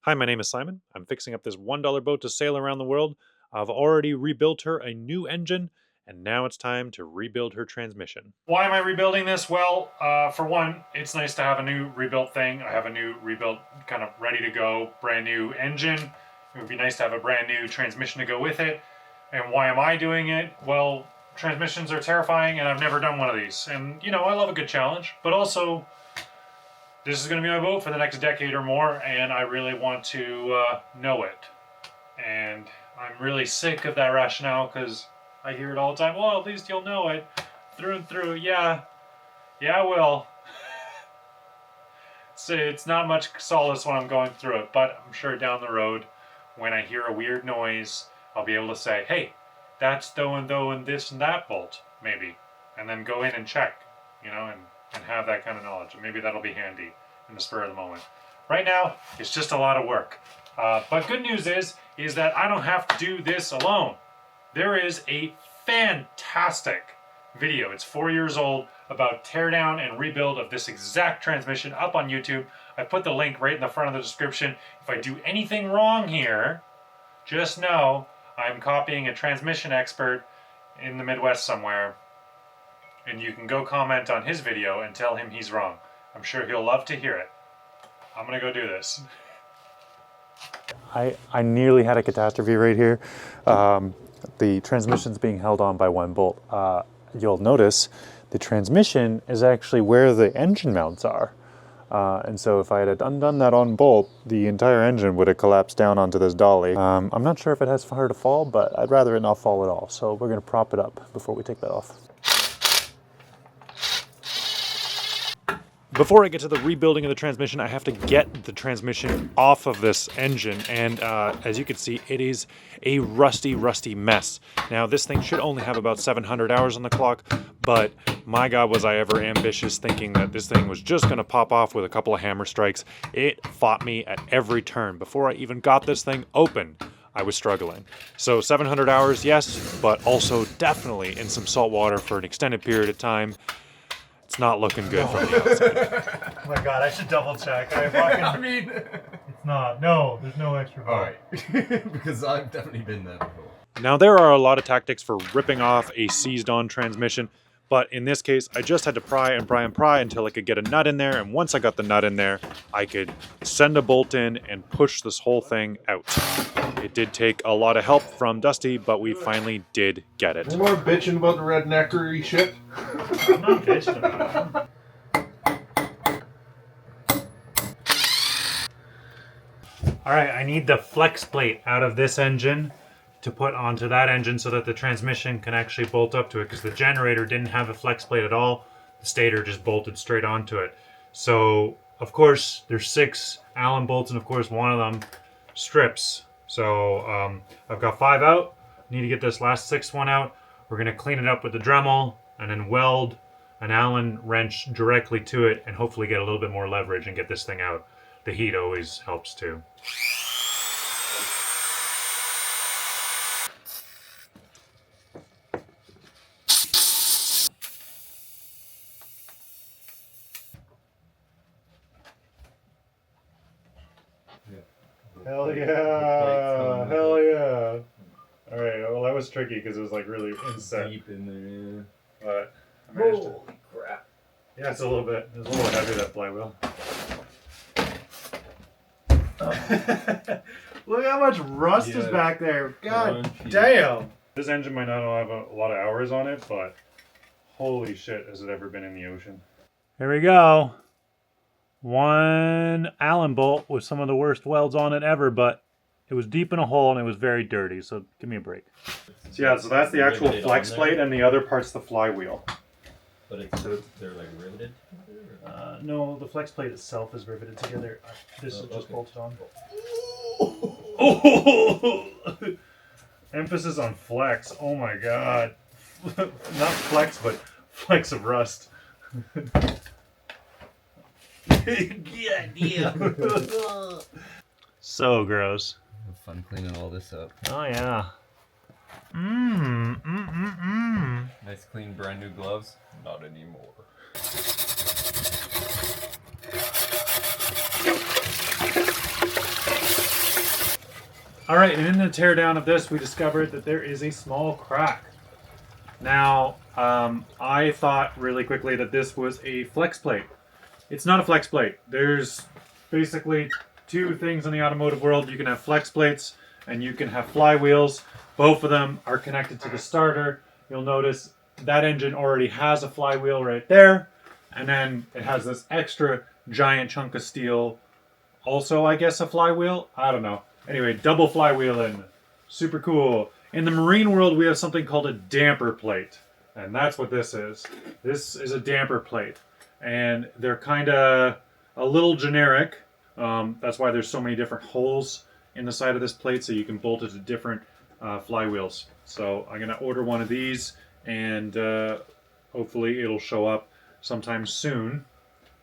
Hi, my name is Simon. I'm fixing up this $1 boat to sail around the world. I've already rebuilt her a new engine, and now it's time to rebuild her transmission. Why am I rebuilding this? Well, for one, it's nice to have a new rebuilt thing. I have a new rebuilt, kind of ready to go, brand new engine. It would be nice to have a brand new transmission to go with it. And why am I doing it? Well, transmissions are terrifying, and I've never done one of these. And, I love a good challenge, but also this is going to be my boat for the next decade or more, and I really want to know it. And I'm really sick of that rationale because I hear it all the time. Well, at least you'll know it through and through. Yeah, I will. So it's not much solace when I'm going through it, but I'm sure down the road, when I hear a weird noise, I'll be able to say, hey, that's though and this and that bolt, maybe. And then go in and check, and have that kind of knowledge. And maybe that'll be handy in the spur of the moment. Right now, it's just a lot of work. But good news is that I don't have to do this alone. There is a fantastic video, it's 4 years old, about teardown and rebuild of this exact transmission up on YouTube. I put the link right in the front of the description. If I do anything wrong here, just know I'm copying a transmission expert in the Midwest somewhere, and you can go comment on his video and tell him he's wrong. I'm sure he'll love to hear it. I'm gonna go do this. I nearly had a catastrophe right here. The transmission's being held on by one bolt. You'll notice the transmission is actually where the engine mounts are. And so if I had undone that on bolt, the entire engine would have collapsed down onto this dolly. I'm not sure if it has far to fall, but I'd rather it not fall at all. So we're gonna prop it up before we take that off. Before I get to the rebuilding of the transmission, I have to get the transmission off of this engine, and as you can see, it is a rusty mess. Now, this thing should only have about 700 hours on the clock, but my God, was I ever ambitious thinking that this thing was just going to pop off with a couple of hammer strikes. It fought me at every turn. Before I even got this thing open, I was struggling. So 700 hours, yes, but also definitely in some salt water for an extended period of time. It's not looking good from the outside. Oh my God, I should double check. I mean, It's not. No, there's no extra bar. Alright. Because I've definitely been there before. Now, there are a lot of tactics for ripping off a seized-on transmission, but in this case, I just had to pry until I could get a nut in there, and once I got the nut in there, I could send a bolt in and push this whole thing out. It did take a lot of help from Dusty, but we finally did get it. No more bitching about the redneckery shit. I'm not bitching about it. Alright, I need the flex plate out of this engine to put onto that engine so that the transmission can actually bolt up to it, because the generator didn't have a flex plate at all. The stator just bolted straight onto it. So, of course, there's 6 Allen bolts, and of course one of them strips. So I've got 5 out. Need to get this last 6th one out. We're going to clean it up with the Dremel and then weld an Allen wrench directly to it and hopefully get a little bit more leverage and get this thing out. The heat always helps too. Hell yeah! Hell yeah! Alright, well that was tricky because it was like really inset. Deep in But I there. managed to... Holy crap. Yeah, it's a little bit heavy, that flywheel. Look how much rust is back there. God damn! This engine might not have a lot of hours on it, but holy shit, has it ever been in the ocean. Here we go. One Allen bolt with some of the worst welds on it ever, but it was deep in a hole and it was very dirty, so give me a break. So yeah, so that's the actual flex plate and the other part's the flywheel. But they're like riveted together? No, the flex plate itself is riveted together. This is just bolted on. Oh! Emphasis on flex. Oh my God. Not flex, but flecks of rust. Yeah. So gross. Fun cleaning all this up. Oh yeah. Nice clean brand new gloves. Not anymore. All right, and in the teardown of this, we discovered that there is a small crack. Now, I thought really quickly that this was a flex plate. It's not a flex plate. There's basically two things in the automotive world. You can have flex plates and you can have flywheels. Both of them are connected to the starter. You'll notice that engine already has a flywheel right there. And then it has this extra giant chunk of steel. Also, I guess, a flywheel? I don't know. Anyway, double flywheel in. Super cool. In the marine world, we have something called a damper plate. And that's what this is. This is a damper plate. And they're kind of a little generic. That's why there's so many different holes in the side of this plate, so you can bolt it to different flywheels. So I'm going to order one of these, and hopefully it'll show up sometime soon.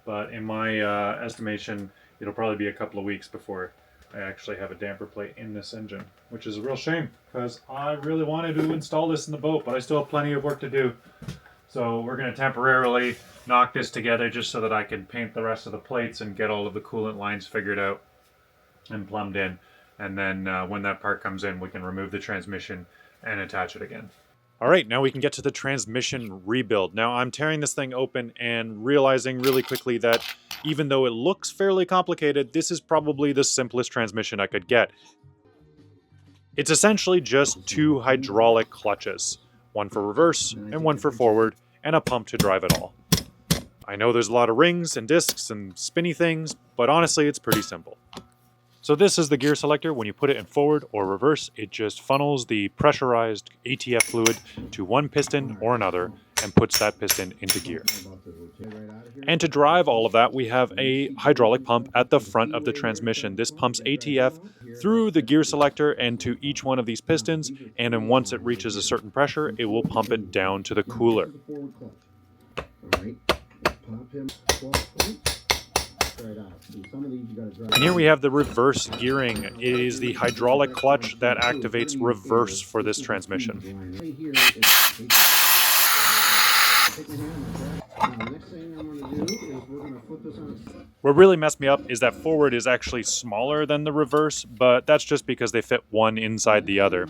But in my estimation, it'll probably be a couple of weeks before I actually have a damper plate in this engine, which is a real shame because I really wanted to install this in the boat, but I still have plenty of work to do. So we're going to temporarily knock this together just so that I can paint the rest of the plates and get all of the coolant lines figured out and plumbed in. And then when that part comes in, we can remove the transmission and attach it again. All right, now we can get to the transmission rebuild. Now I'm tearing this thing open and realizing really quickly that even though it looks fairly complicated, this is probably the simplest transmission I could get. It's essentially just two hydraulic clutches, one for reverse and one for forward, and a pump to drive it all. I know there's a lot of rings and discs and spinny things, but honestly, it's pretty simple. So this is the gear selector. When you put it in forward or reverse, it just funnels the pressurized ATF fluid to one piston or another and puts that piston into gear. And to drive all of that, we have a hydraulic pump at the front of the transmission. This pumps ATF through the gear selector and to each one of these pistons, and then once it reaches a certain pressure, it will pump it down to the cooler. And here we have the reverse gearing. It is the hydraulic clutch that activates reverse for this transmission. What really messed me up is that forward is actually smaller than the reverse, but that's just because they fit one inside the other.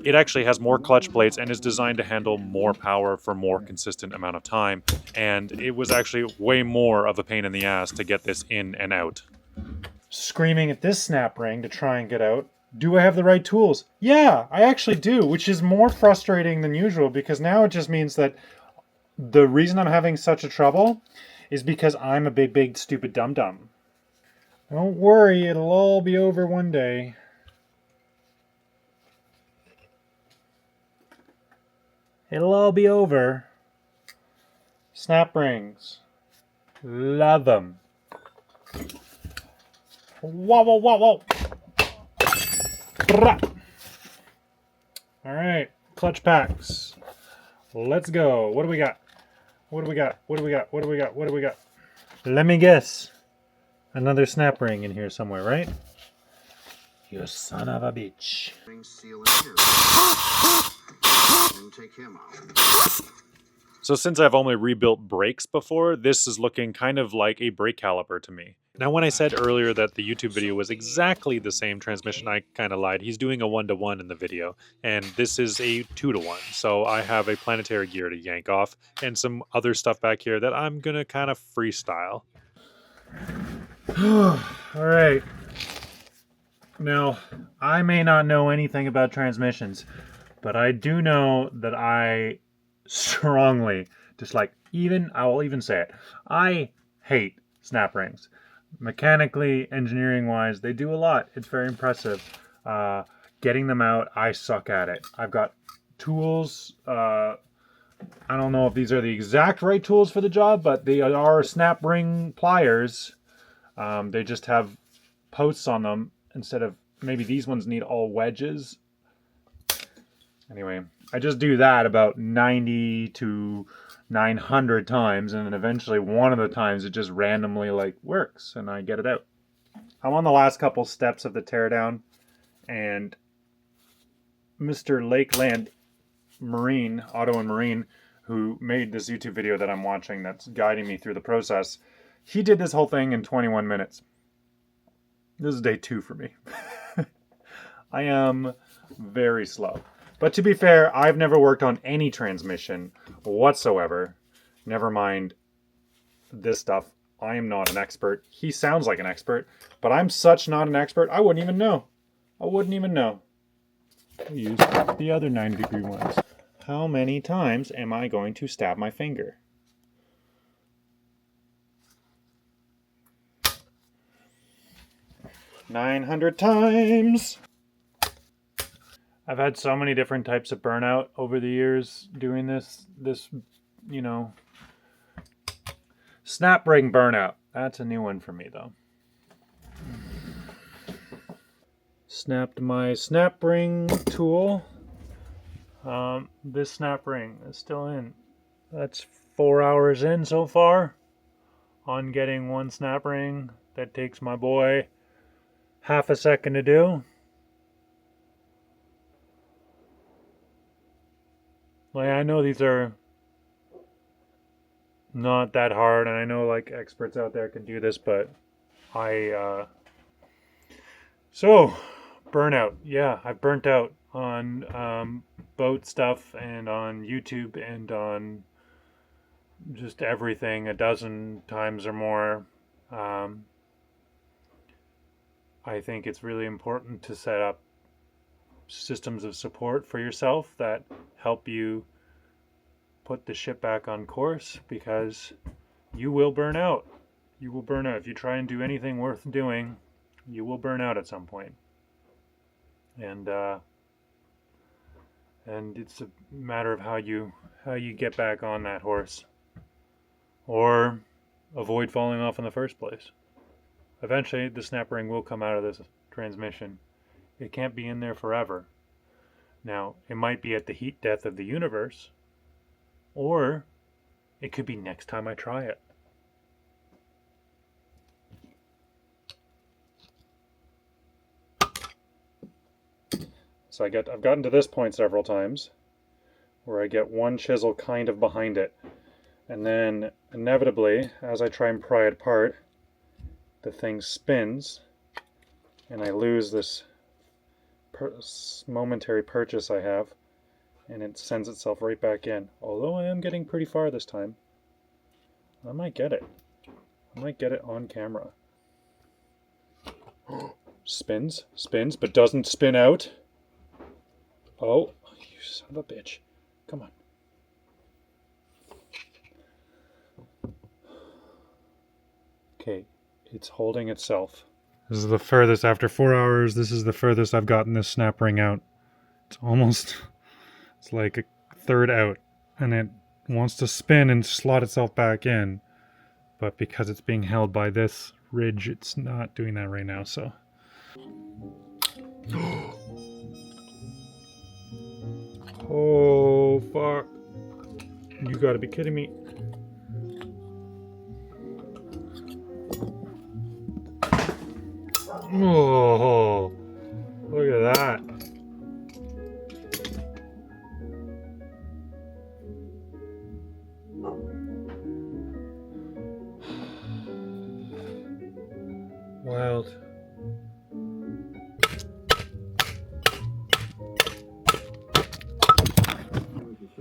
It actually has more clutch plates and is designed to handle more power for more consistent amount of time, and it was actually way more of a pain in the ass to get this in and out. Screaming at this snap ring to try and get out. Do I have the right tools? Yeah, I actually do, which is more frustrating than usual because now it just means that the reason I'm having such a trouble is because I'm a big, stupid dum-dum. Don't worry, it'll all be over one day. It'll all be over. Snap rings. Love them. Whoa, whoa, whoa, whoa. Alright, clutch packs. Let's go. What do we got? What do we got? What do we got? What do we got? What do we got? Let me guess. Another snap ring in here somewhere, right? You son of a bitch. So since I've only rebuilt brakes before, this is looking kind of like a brake caliper to me. Now when I said earlier that the YouTube video was exactly the same transmission, I kind of lied. He's doing a 1-to-1 in the video, and this is a 2-to-1. So I have a planetary gear to yank off, and some other stuff back here that I'm gonna kind of freestyle. Alright. Now, I may not know anything about transmissions, but I do know that I strongly dislike, I will even say it, I hate snap rings. Mechanically, engineering-wise, they do a lot. It's very impressive. Getting them out, I suck at it. I've got tools. I don't know if these are the exact right tools for the job, but they are snap ring pliers. They just have posts on them instead of, maybe these ones need all wedges. Anyway, I just do that about 90 to 900 times, and then eventually one of the times it just randomly works and I get it out. I'm on the last couple steps of the teardown, and Mr. Lakeland Marine, Auto and Marine, who made this YouTube video that I'm watching that's guiding me through the process, he did this whole thing in 21 minutes. This is day 2 for me. I am very slow. But to be fair, I've never worked on any transmission whatsoever. Never mind this stuff. I am not an expert. He sounds like an expert, but I'm such not an expert, I wouldn't even know. I wouldn't even know. I'll use the other 90-degree ones. How many times am I going to stab my finger? "900 times." I've had so many different types of burnout over the years doing this, you know, snap ring burnout. That's a new one for me though. Snapped my snap ring tool. This snap ring is still in. That's 4 hours in so far on getting one snap ring. That takes my boy half a second to do. Like, I know these are not that hard, and I know like experts out there can do this, but so burnout. Yeah, I've burnt out on boat stuff and on YouTube and on just everything a dozen times or more. I think it's really important to set up systems of support for yourself that help you put the ship back on course, because you will burn out. You will burn out. If you try and do anything worth doing, you will burn out at some point. And it's a matter of how you get back on that horse, or avoid falling off in the first place. Eventually, the snap ring will come out of this transmission. It can't be in there forever. Now, it might be at the heat death of the universe, or it could be next time I try it. So I've gotten to this point several times, where I get one chisel kind of behind it, and then inevitably, as I try and pry it apart, the thing spins, and I lose this momentary purchase I have, and it sends itself right back in. Although I am getting pretty far this time. I might get it. I might get it on camera. Spins, but doesn't spin out. Oh, you son of a bitch. Come on. Okay, it's holding itself. This is the furthest, after 4 hours, this is the furthest I've gotten this snap ring out. It's like a third out, and it wants to spin and slot itself back in. But because it's being held by this ridge, it's not doing that right now, so. Oh, fuck. You gotta be kidding me. Oh, look at that. Wild.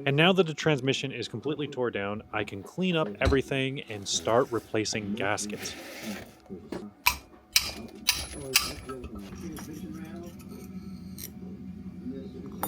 And now that the transmission is completely tore down, I can clean up everything and start replacing gaskets.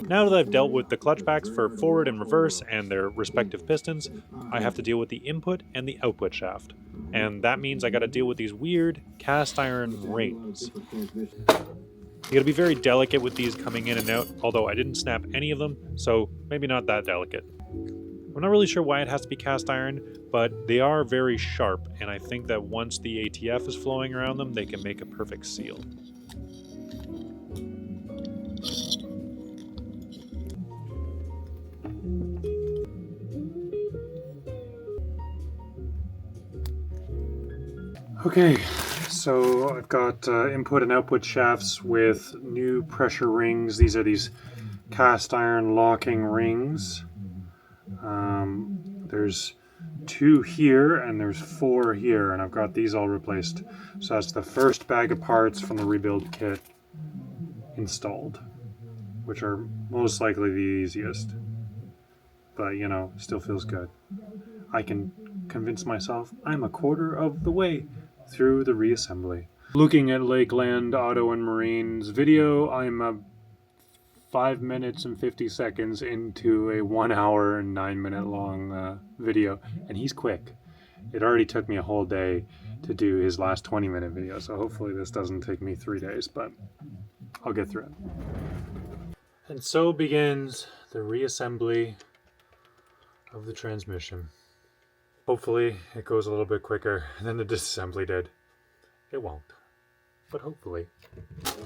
Now that I've dealt with the clutch packs for forward and reverse and their respective pistons, I have to deal with the input and the output shaft. And that means I gotta deal with these weird cast iron rings. You gotta be very delicate with these coming in and out, although I didn't snap any of them, so maybe not that delicate. I'm not really sure why it has to be cast iron, but they are very sharp, and I think that once the ATF is flowing around them, they can make a perfect seal. Okay, so I've got input and output shafts with new pressure rings. These are these cast iron locking rings. There's 2 here and there's 4 here, and I've got these all replaced. So that's the first bag of parts from the rebuild kit. installed, which are most likely the easiest. But, you know, still feels good. I can convince myself I'm a quarter of the way through the reassembly. Looking at Lakeland Auto and Marine's video, I'm 5 minutes and 50 seconds into a 1 hour and 9 minute long video, and he's quick. It already took me a whole day to do his last 20-minute video, so hopefully this doesn't take me 3 days, but I'll get through it. And so begins the reassembly of the transmission. Hopefully it goes a little bit quicker than the disassembly did. It won't, but hopefully.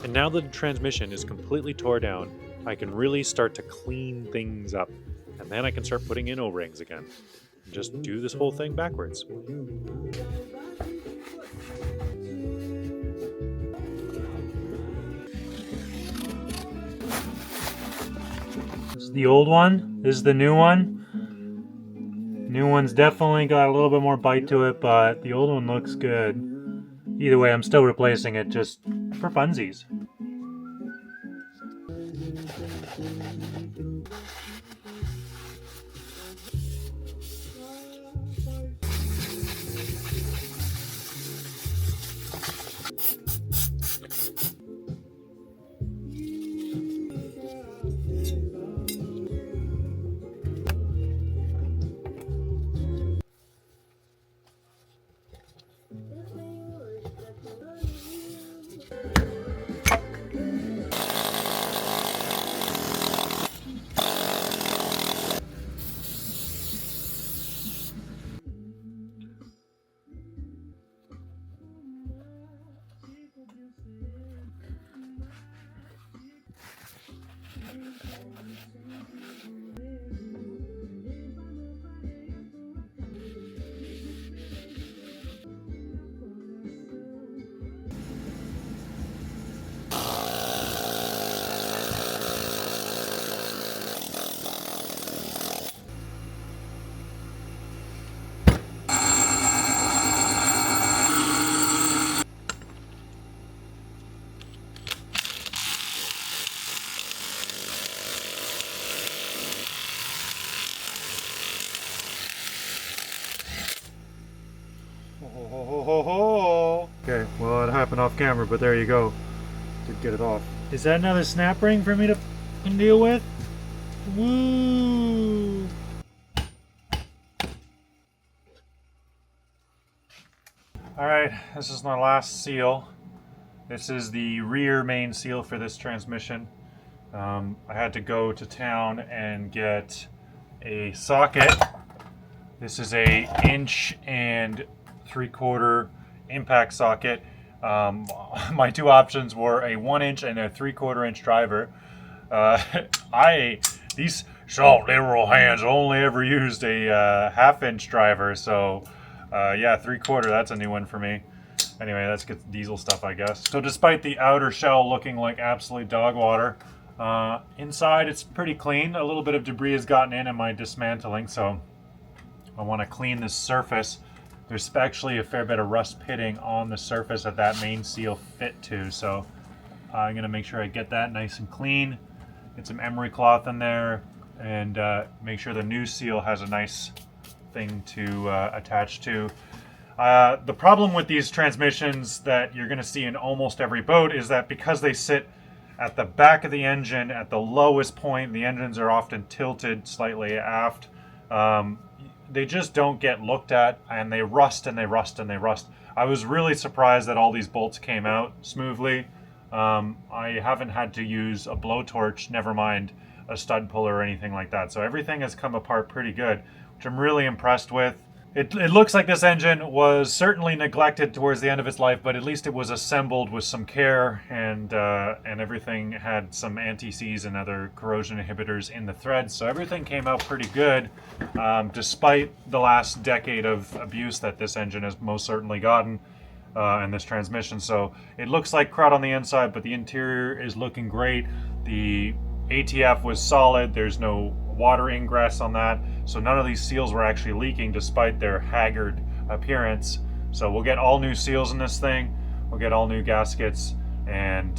And now that the transmission is completely tore down, I can really start to clean things up. And then I can start putting in O-rings again. And just do this whole thing backwards. This is the old one. This is the new one. New one's definitely got a little bit more bite to it, but the old one looks good. Either way, I'm still replacing it just for funsies. Okay, well it happened off camera, but there you go. Did get it off. Is that another snap ring for me to deal with? Woo! Alright, this is my last seal. This is the rear main seal for this transmission. I had to go to town and get a socket. This is a 1 3/4 impact socket. My two options were a 1 inch and a 3/4 inch driver. These short liberal hands only ever used a 1/2 inch driver, so yeah, 3/4, that's a new one for me. Anyway, that's good diesel stuff, I guess. So despite the outer shell looking like absolute dog water, inside it's pretty clean. A little bit of debris has gotten in my dismantling, so I want to clean this surface. There's actually a fair bit of rust pitting on the surface that main seal fit to, so I'm going to make sure I get that nice and clean. Get some emery cloth in there, and make sure the new seal has a nice thing to attach to. The problem with these transmissions that you're going to see in almost every boat is that because they sit at the back of the engine at the lowest point, the engines are often tilted slightly aft. They just don't get looked at, and they rust and they rust and they rust. I was really surprised that all these bolts came out smoothly. I haven't had to use a blowtorch, never mind a stud puller or anything like that. So everything has come apart pretty good, which I'm really impressed with. It looks like this engine was certainly neglected towards the end of its life, but at least it was assembled with some care, and everything had some anti-seize and other corrosion inhibitors in the threads. So everything came out pretty good, despite the last decade of abuse that this engine has most certainly gotten, and this transmission. So it looks like crud on the inside, but the interior is looking great. The ATF was solid. There's no water ingress on that, so none of these seals were actually leaking despite their haggard appearance. So we'll get all new seals in this thing, we'll get all new gaskets, and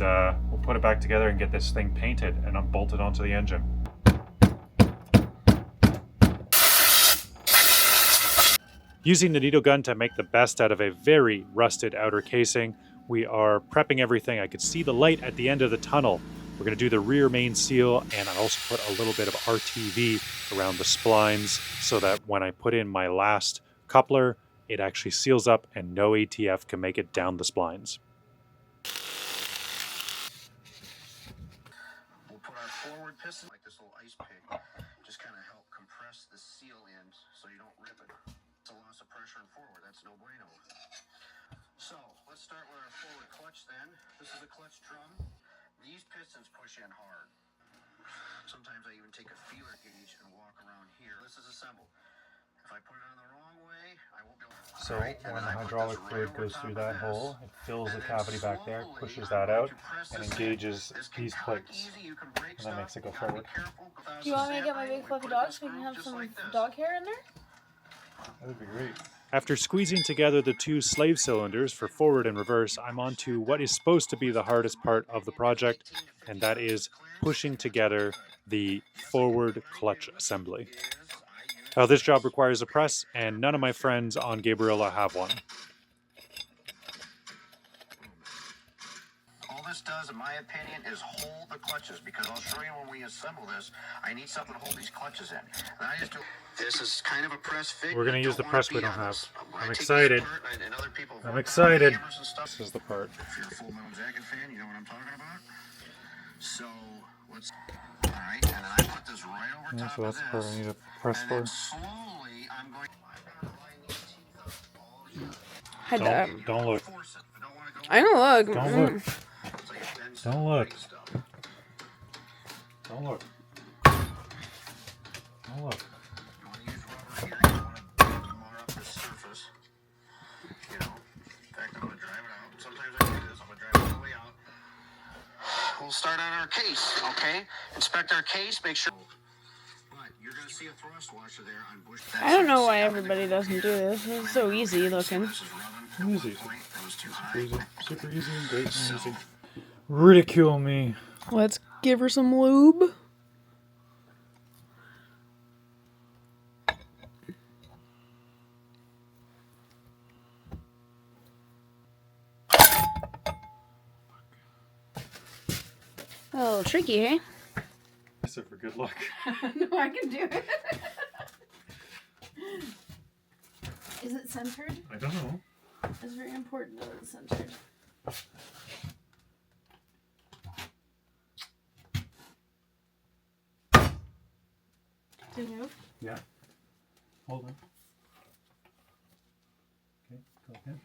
we'll put it back together and get this thing painted and bolted onto the engine. Using the needle gun to make the best out of a very rusted outer casing, we are prepping everything. I could see the light at the end of the tunnel. We're going to do the rear main seal, and I also put a little bit of RTV around the splines so that when I put in my last coupler, it actually seals up and no ATF can make it down the splines. We'll put our forward piston like this little ice pick, just kind of help compress the seal end so you don't rip it. It's a loss of pressure in forward, that's no bueno. So let's start with our forward clutch then. This is a clutch drum. These pistons push in hard. Sometimes I even take a feeler gauge and walk around here. This is assembled. If I put it on the wrong way, I won't be able to... So when the hydraulic fluid goes through that hole, it fills the cavity back there, pushes that out, and engages these plates, and that makes it go forward. Do you want me to get my big fluffy dog so we can have some dog hair in there? That would be great. After squeezing together the two slave cylinders for forward and reverse, I'm on to what is supposed to be the hardest part of the project, and that is pushing together the forward clutch assembly. Now, this job requires a press, and none of my friends on Gabriella have one. All this does, in my opinion, is hold the clutches, because I'll show you when we assemble this, I need something to hold these clutches in. And I just do... This is kind of a press fit. We're going to use the press we don't have. I'm excited. I'm excited. This is the part. If you're a Full Metal Jacket fan, you know what I'm talking about. So, let's... Alright, and then I put this right over top So that's the part I need to press and for. then slowly, I'm going... Hide that. Don't look. I don't look. Don't look. Don't look. Don't look. Don't look. You want to use rubber here, you want to mar up this surface. You know, in fact, I'm going to drive it out. Sometimes I do this, I'm going to drive it all the way out. We'll start on our case, okay? Inspect our case, make sure... But you're going to see a thrust washer there on bush... I don't know why everybody doesn't do this. It's so easy looking. Easy. Super easy. Super easy and great and easy. Ridicule me. Let's give her some lube. A little tricky, hey? So for good luck. No, I can do it. Is it centered? I don't know. It's very important that it's centered. Did it move? Yeah. Hold on. Okay, go ahead.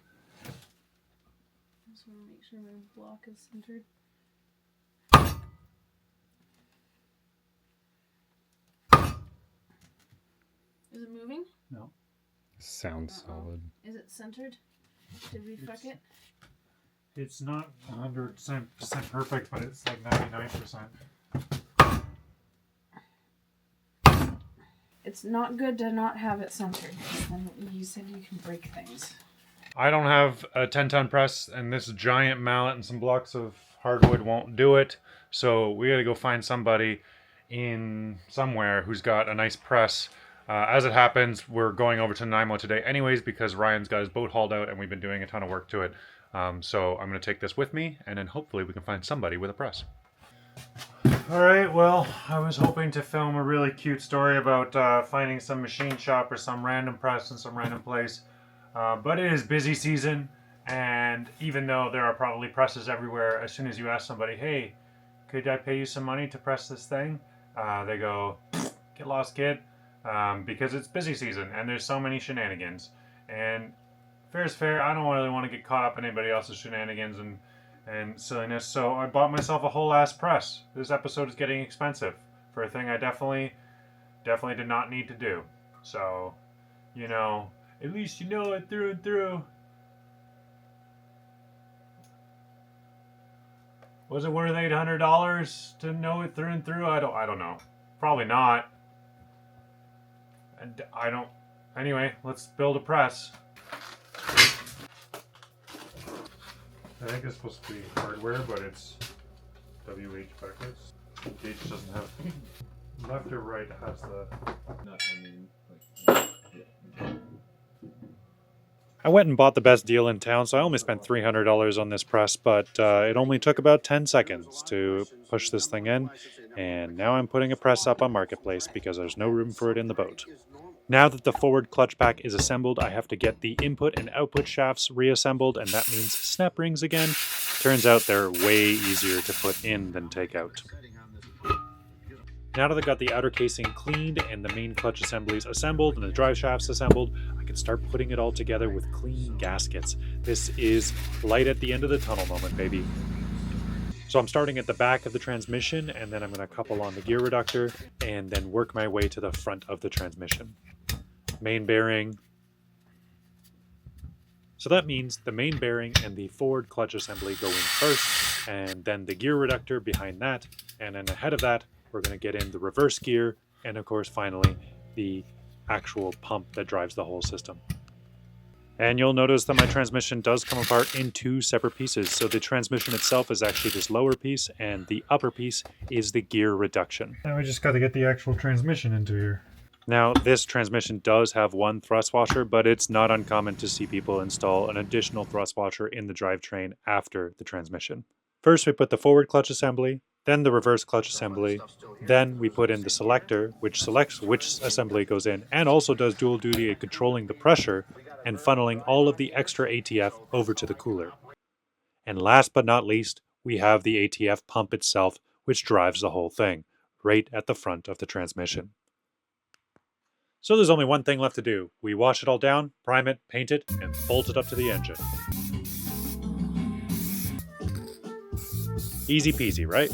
I just want to make sure my block is centered. Is it moving? No. Sounds solid. Is it centered? Did we fuck it? It's not 100% perfect, but it's like 99%. It's not good to not have it centered, because then you said you can break things. I don't have a 10-ton press, and this giant mallet and some blocks of hardwood won't do it. So we gotta go find somebody in somewhere who's got a nice press. As it happens, we're going over to Nanaimo today anyways because Ryan's got his boat hauled out and we've been doing a ton of work to it. So I'm going to take this with me and then hopefully we can find somebody with a press. Alright, well, I was hoping to film a really cute story about finding some machine shop or some random press in some random place. But it is busy season, and even though there are probably presses everywhere, as soon as you ask somebody, hey, could I pay you some money to press this thing? They go, get lost, kid. Because it's busy season and there's so many shenanigans. And fair is fair, I don't really want to get caught up in anybody else's shenanigans and silliness, so I bought myself a whole ass press. This episode is getting expensive for a thing I definitely did not need to do. So, you know, at least you know it through and through. Was it worth $800 to know it through and through? I don't know. Probably not. And I don't... Anyway, let's build a press. I think it's supposed to be hardware, but it's WH backwards. Gauge doesn't have left or right has the. Not, I mean, like, yeah. I went and bought the best deal in town, so I only spent $300 on this press, but it only took about 10 seconds to push this thing in, and now I'm putting a press up on Marketplace because there's no room for it in the boat. Now that the forward clutch pack is assembled, I have to get the input and output shafts reassembled, and that means snap rings again. Turns out they're way easier to put in than take out. Now that I got the outer casing cleaned and the main clutch assemblies assembled and the drive shafts assembled, I can start putting it all together with clean gaskets. This is light at the end of the tunnel moment, baby. So I'm starting at the back of the transmission, and then I'm going to couple on the gear reductor and then work my way to the front of the transmission. Main bearing. So that means the main bearing and the forward clutch assembly go in first, and then the gear reductor behind that, and then ahead of that, we're going to get in the reverse gear, and of course, finally, the actual pump that drives the whole system. And you'll notice that my transmission does come apart in two separate pieces. So the transmission itself is actually this lower piece, and the upper piece is the gear reduction. Now we just got to get the actual transmission into here. Now, this transmission does have one thrust washer, but it's not uncommon to see people install an additional thrust washer in the drivetrain after the transmission. First, we put the forward clutch assembly, then the reverse clutch assembly, then we put in the selector, which selects which assembly goes in, and also does dual duty at controlling the pressure and funneling all of the extra ATF over to the cooler. And last but not least, we have the ATF pump itself, which drives the whole thing, right at the front of the transmission. So there's only one thing left to do. We wash it all down, prime it, paint it, and bolt it up to the engine. Easy peasy, right?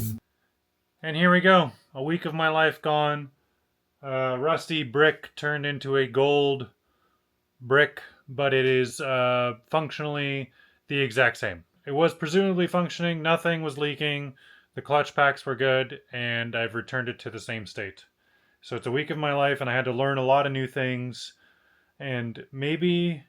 And here we go. A week of my life gone. Rusty brick turned into a gold brick, but it is functionally the exact same. It was presumably functioning, nothing was leaking, the clutch packs were good, and I've returned it to the same state. So it's a week of my life, and I had to learn a lot of new things, and maybe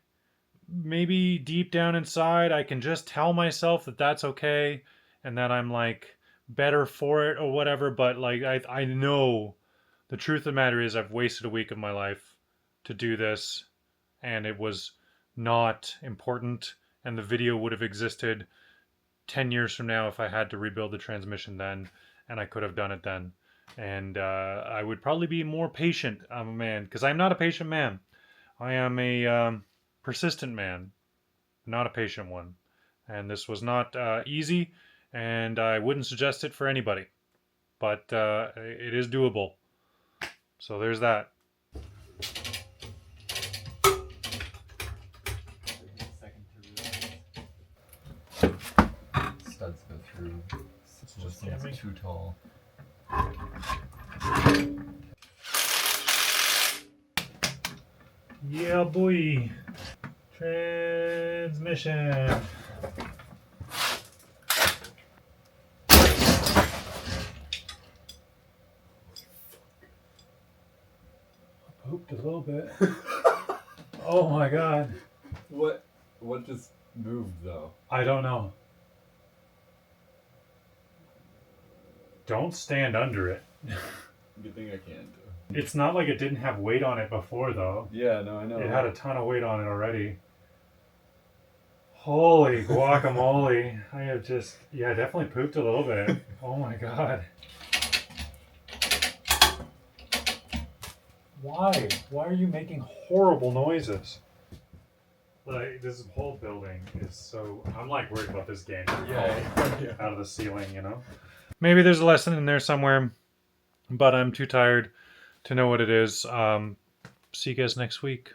deep down inside I can just tell myself that that's okay, and that I'm like better for it or whatever, but like I know the truth of the matter is I've wasted a week of my life to do this, and it was not important, and the video would have existed 10 years from now if I had to rebuild the transmission then, and I could have done it then. And I would probably be more patient. I'm a man, because I'm not a patient man. I am a persistent man, not a patient one. And this was not easy, and I wouldn't suggest it for anybody. But it is doable. So there's that. Studs go through. It's just it's too tall. Yeah, boy. Transmission. Pooped a little bit. Oh my god. What just moved though? I don't know. Don't stand under it. Good thing I can't. It's not like it didn't have weight on it before, though. Yeah, no, I know. It had a ton of weight on it already. Holy guacamole. I have just, yeah, definitely pooped a little bit. Oh my god. Why? Why are you making horrible noises? Like, this whole building is so... I'm like worried about this game. Yeah. Out of the ceiling, you know? Maybe there's a lesson in there somewhere, but I'm too tired to know what it is. See you guys next week.